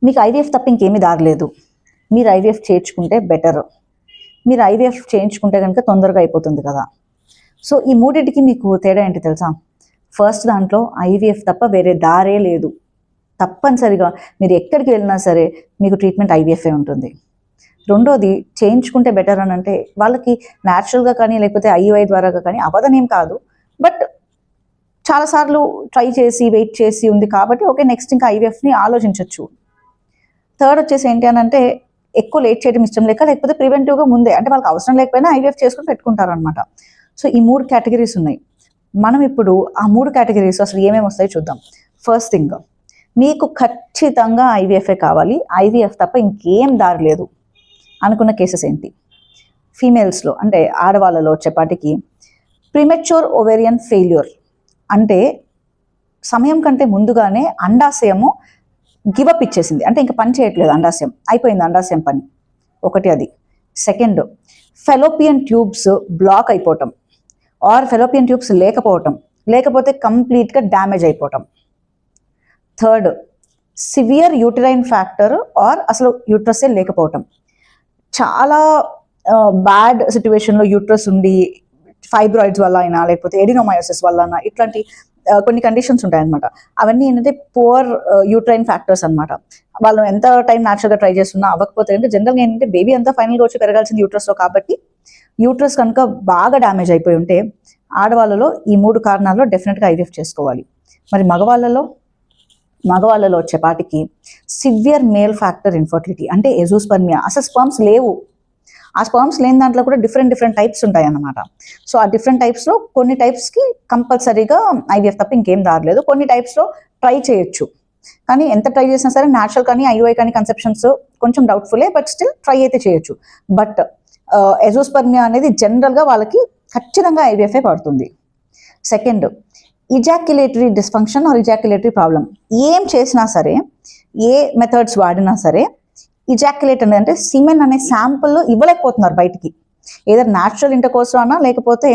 మీకు ఐవీఎఫ్ తప్ప ఇంకేమీ దారి లేదు, మీరు ఐవీఎఫ్ చేయించుకుంటే బెటర్. మీరు ఐవీఎఫ్ చేయించుకుంటే కనుక తొందరగా అయిపోతుంది కదా. సో ఈ మూడింటికి మీకు తేడా ఏంటి తెలుసా? ఫస్ట్ దాంట్లో ఐవీఎఫ్ తప్ప వేరే దారే లేదు. తప్పనిసరిగా మీరు ఎక్కడికి వెళ్ళినా సరే మీకు ట్రీట్మెంట్ ఐవీఎఫ్ఏ ఉంటుంది. రెండోది చేయించుకుంటే బెటర్ అని అంటే వాళ్ళకి న్యాచురల్గా కానీ లేకపోతే ఐయుఐ ద్వారాగా కానీ అవ్వదనేం కాదు, బట్ చాలాసార్లు ట్రై చేసి వెయిట్ చేసి ఉంది కాబట్టి ఓకే నెక్స్ట్ ఇంకా ఐవీఎఫ్ని ఆలోచించవచ్చు. థర్డ్ వచ్చేసి ఏంటి అని అంటే ఎక్కువ లేట్ చేయడం ఇష్టం లేక లేకపోతే ప్రివెంటివ్గా ముందే అంటే వాళ్ళకి అవసరం లేకపోయినా ఐవీఎఫ్ చేసుకుని పెట్టుకుంటారు అనమాట. సో ఈ 3 కేటగిరీస్ ఉన్నాయి. మనం ఇప్పుడు ఆ 3 కేటగిరీస్ అసలు ఏమేమి వస్తాయో చూద్దాం. ఫస్ట్ థింగ్, మీకు ఖచ్చితంగా ఐవీఎఫ్ఏ కావాలి, ఐవీఎఫ్ తప్ప ఇంకేం దారి లేదు అనుకున్న కేసెస్ ఏంటి? ఫీమేల్స్లో అంటే ఆడవాళ్ళలో వచ్చేపాటికి ప్రీమెచ్యూర్ ఓవేరియన్ ఫెయిల్యూర్, అంటే సమయం కంటే ముందుగానే అండాశయము గివప్ ఇచ్చేసింది, అంటే ఇంకా పని చేయట్లేదు, అండాశయం అయిపోయింది, అండాశయం పని ఒకటి అది. సెకండ్, ఫెలోపియన్ ట్యూబ్స్ బ్లాక్ అయిపోవటం ఆర్ ఫెలోపియన్ ట్యూబ్స్ లేకపోతే కంప్లీట్గా డ్యామేజ్ అయిపోవటం. Third, severe uterine factor or అసలు యూట్రసే లేకపోవటం. చాలా బ్యాడ్ సిచ్యువేషన్లో యూట్రస్ ఉండి ఫైబ్రాయిడ్స్ వల్ల అయినా లేకపోతే ఎడినోమయోసిస్ వల్ల అయినా ఇట్లాంటి కొన్ని కండిషన్స్ ఉంటాయన్నమాట. అవన్నీ ఏంటంటే పువర్ యూట్రైన్ ఫ్యాక్టర్స్ అనమాట. వాళ్ళు ఎంత టైం న్యాచురల్గా ట్రై చేస్తున్నా అవ్వకపోతే అంటే జనరల్గా ఏంటంటే బేబీ అంతా ఫైనల్గా వచ్చి పెరగాల్సింది యూట్రస్లో, కాబట్టి యూట్రస్ కనుక బాగా డ్యామేజ్ అయిపోయి ఉంటే ఆడవాళ్ళలో ఈ 3 కారణాల్లో డెఫినెట్గా ఐవీఎఫ్ చేసుకోవాలి. మరి మగవాళ్ళలో వచ్చేపాటికి సివియర్ మేల్ ఫ్యాక్టర్ ఇన్ఫర్టిలిటీ అంటే ఎజోస్పర్మియా, అసలు స్పర్మ్స్ లేవు. ఆ స్పర్మ్స్ లేని దాంట్లో కూడా డిఫరెంట్ టైప్స్ ఉంటాయి అన్నమాట. సో ఆ డిఫరెంట్ టైప్స్లో కొన్ని టైప్స్కి కంపల్సరీగా ఐవీఎఫ్ తప్ప ఇంకేం దారలేదు. కొన్ని టైప్స్లో ట్రై చేయొచ్చు, కానీ ఎంత ట్రై చేసినా సరే న్యాచురల్ కానీ ఐయుఐ కానీ కన్సెప్షన్స్ కొంచెం డౌట్ఫుల్లే, బట్ స్టిల్ ట్రై అయితే చేయొచ్చు. బట్ ఎజోస్పర్మియా అనేది జనరల్గా వాళ్ళకి ఖచ్చితంగా ఐవీఎఫ్ఏ పడుతుంది. Second, ejaculatory dysfunction or ejaculatory problem. ఏం చేసినా సరే, ఏ మెథడ్స్ వాడినా సరే ఇజాక్యులేట్ అనేది అంటే సిమెన్ అనే శాంపుల్ ఇవ్వలేకపోతున్నారు బయటికి. ఏదో న్యాచురల్ ఇంటర్కోర్స్ అన్నా లేకపోతే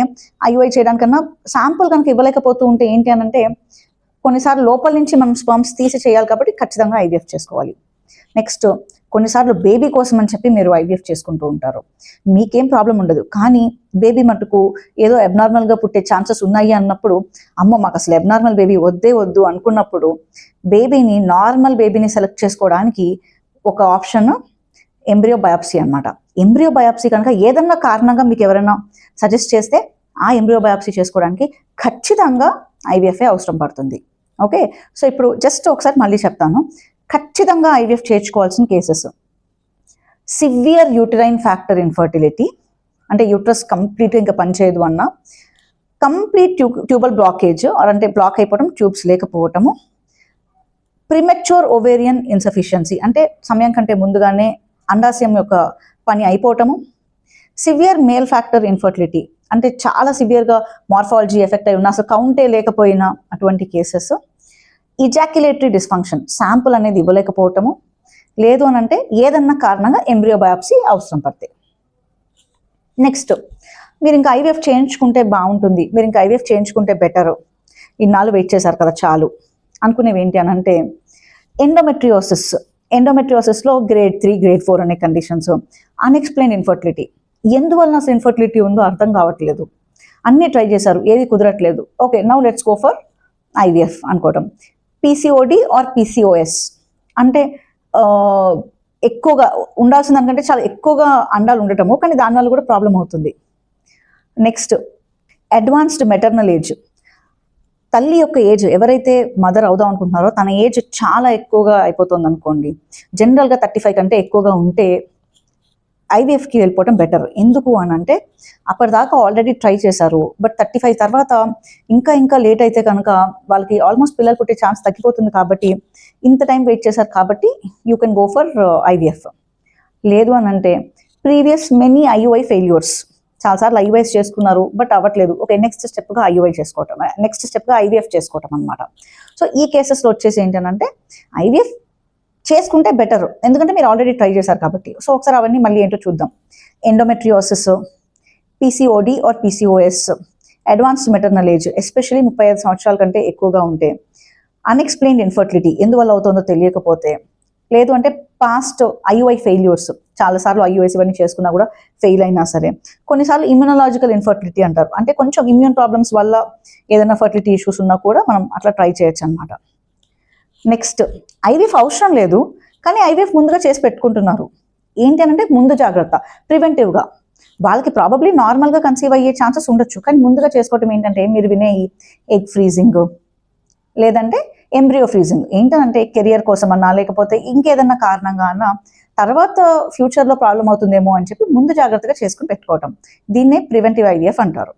ఐయుఐ చేయడానికన్నా శాంపుల్ కనుక ఇవ్వలేకపోతూ ఉంటే ఏంటి అని అంటే కొన్నిసార్లు లోపల నుంచి మనం స్పర్మ్స్ తీసి చేయాలి, కాబట్టి ఖచ్చితంగా ఐవీఎఫ్ చేసుకోవాలి. నెక్స్ట్, కొన్నిసార్లు బేబీ కోసం అని చెప్పి మీరు ఐవీఎఫ్ చేసుకుంటూ ఉంటారు, మీకేం ప్రాబ్లం ఉండదు, కానీ బేబీ మటుకు ఏదో అబ్నార్మల్గా పుట్టే ఛాన్సెస్ ఉన్నాయి అన్నప్పుడు అమ్మో మాకు అసలు అబ్నార్మల్ బేబీ వద్దు అనుకున్నప్పుడు నార్మల్ బేబీని సెలెక్ట్ చేసుకోవడానికి ఒక ఆప్షన్ ఎంబ్రియో బయాప్సీ అనమాట. ఎంబ్రియో బయాప్సీ కనుక ఏదన్నా కారణంగా మీకు ఎవరైనా సజెస్ట్ చేస్తే ఆ ఎంబ్రియో బయాప్సీ చేసుకోవడానికి ఖచ్చితంగా ఐవీఎఫ్ఏ అవసరం పడుతుంది. ఓకే, సో ఇప్పుడు జస్ట్ ఒకసారి మళ్ళీ చెప్తాను. ఖచ్చితంగా ఐవీఎఫ్ చేర్చుకోవాల్సిన cases: severe uterine factor infertility, అంటే యూట్రస్ కంప్లీట్గా ఇంకా పనిచేయదు అన్న, కంప్లీట్ ట్యూబల్ బ్లాకేజ్ అంటే బ్లాక్ అయిపోవడం, ట్యూబ్స్ లేకపోవటము, ప్రిమెచ్యూర్ ఓవేరియన్ ఇన్సఫిషియన్సీ అంటే సమయం కంటే ముందుగానే అండాశయం యొక్క పని అయిపోవటము, సివియర్ మేల్ ఫ్యాక్టర్ ఇన్ఫర్టిలిటీ అంటే చాలా సివియర్గా మార్ఫాలజీ ఎఫెక్ట్ అయి ఉన్న అసలు కౌంటే లేకపోయినా అటువంటి కేసెస్, ఇజాక్యులేటరీ డిస్ఫంక్షన్ శాంపుల్ అనేది ఇవ్వలేకపోవటము, లేదు అని అంటే ఏదన్నా కారణంగా ఎంబ్రియో బయాప్సీ అవసరం పడతాయి. నెక్స్ట్, మీరు ఇంకా ఐవీఎఫ్ చేయించుకుంటే బాగుంటుంది, మీరు ఇంకా ఐవీఎఫ్ చేయించుకుంటే బెటరు, ఇన్నాళ్ళు వెయిట్ చేశారు కదా చాలు అనుకునేవి ఏంటి అని అంటే ఎండోమెట్రియోసిస్లో గ్రేడ్ 3, గ్రేడ్ 4 అనే కండిషన్స్, అన్ఎక్స్ప్లెయిన్ ఇన్ఫర్టిలిటీ. ఎందువల్ల అసలు ఇన్ఫర్టిలిటీ ఉందో అర్థం కావట్లేదు, అన్నీ ట్రై చేశారు, ఏది కుదరట్లేదు, okay now let's go for IVF అనుకోవడం. పీసీఓడి ఆర్ పీసీఓఎస్ అంటే ఎక్కువగా ఉండాల్సిన దానికంటే చాలా ఎక్కువగా అండాలు ఉండటము, కానీ దానివల్ల కూడా ప్రాబ్లం అవుతుంది. నెక్స్ట్, అడ్వాన్స్డ్ మెటర్నల్ ఏజ్, తల్లి యొక్క ఏజ్, ఎవరైతే మదర్ అవుదాం అనుకుంటున్నారో తన ఏజ్ చాలా ఎక్కువగా అయిపోతుంది అనుకోండి, జనరల్గా 35 కంటే ఎక్కువగా ఉంటే ఐవీఎఫ్కి వెళ్ళిపోవటం బెటర్. ఎందుకు అని అంటే అప్పటిదాకా ఆల్రెడీ ట్రై చేశారు, బట్ 35 తర్వాత ఇంకా లేట్ అయితే కనుక వాళ్ళకి ఆల్మోస్ట్ పిల్లలు పుట్టే ఛాన్స్ తగ్గిపోతుంది, కాబట్టి ఇంత టైం వెయిట్ చేశారు కాబట్టి you can go for IVF. లేదు అని అంటే ప్రీవియస్ మెనీ ఐయుఐ ఫెయిల్యూర్స్, చాలాసార్లు ఐయుఐస్ చేసుకున్నారు బట్ అవ్వట్లేదు, ఓకే నెక్స్ట్ స్టెప్గా ఐయుఐ చేసుకోవటం, నెక్స్ట్ స్టెప్గా ఐవీఎఫ్ చేసుకోవటం అనమాట. సో ఈ కేసెస్లో వచ్చేసి ఏంటంటే ఐవీఎఫ్ చేసుకుంటే బెటర్, ఎందుకంటే మీరు ఆల్రెడీ ట్రై చేశారు కాబట్టి. సో ఒకసారి అవన్నీ మళ్ళీ ఏంటో చూద్దాం. Endometriosis, PCOD are PCOS, advanced maternal age especially 35 సంవత్సరాల కంటే ఎక్కువగా ఉంటే, అన్ఎక్స్ప్లెయిన్డ్ ఇన్ఫర్టిలిటీ ఎందువల్ల అవుతుందో తెలియకపోతే, లేదు అంటే పాస్ట్ ఐయుఐ ఫెయిల్యూర్స్, చాలాసార్లు ఐయుఐస్ ఇవన్నీ చేసుకున్నా కూడా ఫెయిల్ అయినా సరే, కొన్నిసార్లు ఇమ్యూనలాజికల్ ఇన్ఫర్టిలిటీ అంటారు, అంటే కొంచెం ఇమ్యూన్ ప్రాబ్లమ్స్ వల్ల ఏదైనా ఫర్టిలిటీ ఇష్యూస్ ఉన్నా కూడా మనం అట్లా ట్రై చేయొచ్చు అనమాట. నెక్స్ట్, ఐవీఎఫ్ అవసరం లేదు కానీ ఐవీఎఫ్ ముందుగా చేసి పెట్టుకుంటున్నారు. ఏంటి అని అంటే ముందు జాగ్రత్త, ప్రివెంటివ్గా. వాళ్ళకి ప్రాబబ్లీ నార్మల్గా కన్సీవ్ అయ్యే ఛాన్సెస్ ఉండొచ్చు, కానీ ముందుగా చేసుకోవటం ఏంటంటే మీరు వినే ఎగ్ ఫ్రీజింగ్ లేదంటే ఎంబ్రియో ఫ్రీజింగ్. ఏంటంటే కెరియర్ కోసం అన్నా లేకపోతే ఇంకేదన్నా కారణంగా అన్నా తర్వాత ఫ్యూచర్లో ప్రాబ్లం అవుతుందేమో అని చెప్పి ముందు జాగ్రత్తగా చేసుకుని పెట్టుకోవటం, దీన్నే ప్రివెంటివ్ ఐవీఎఫ్ అంటారు.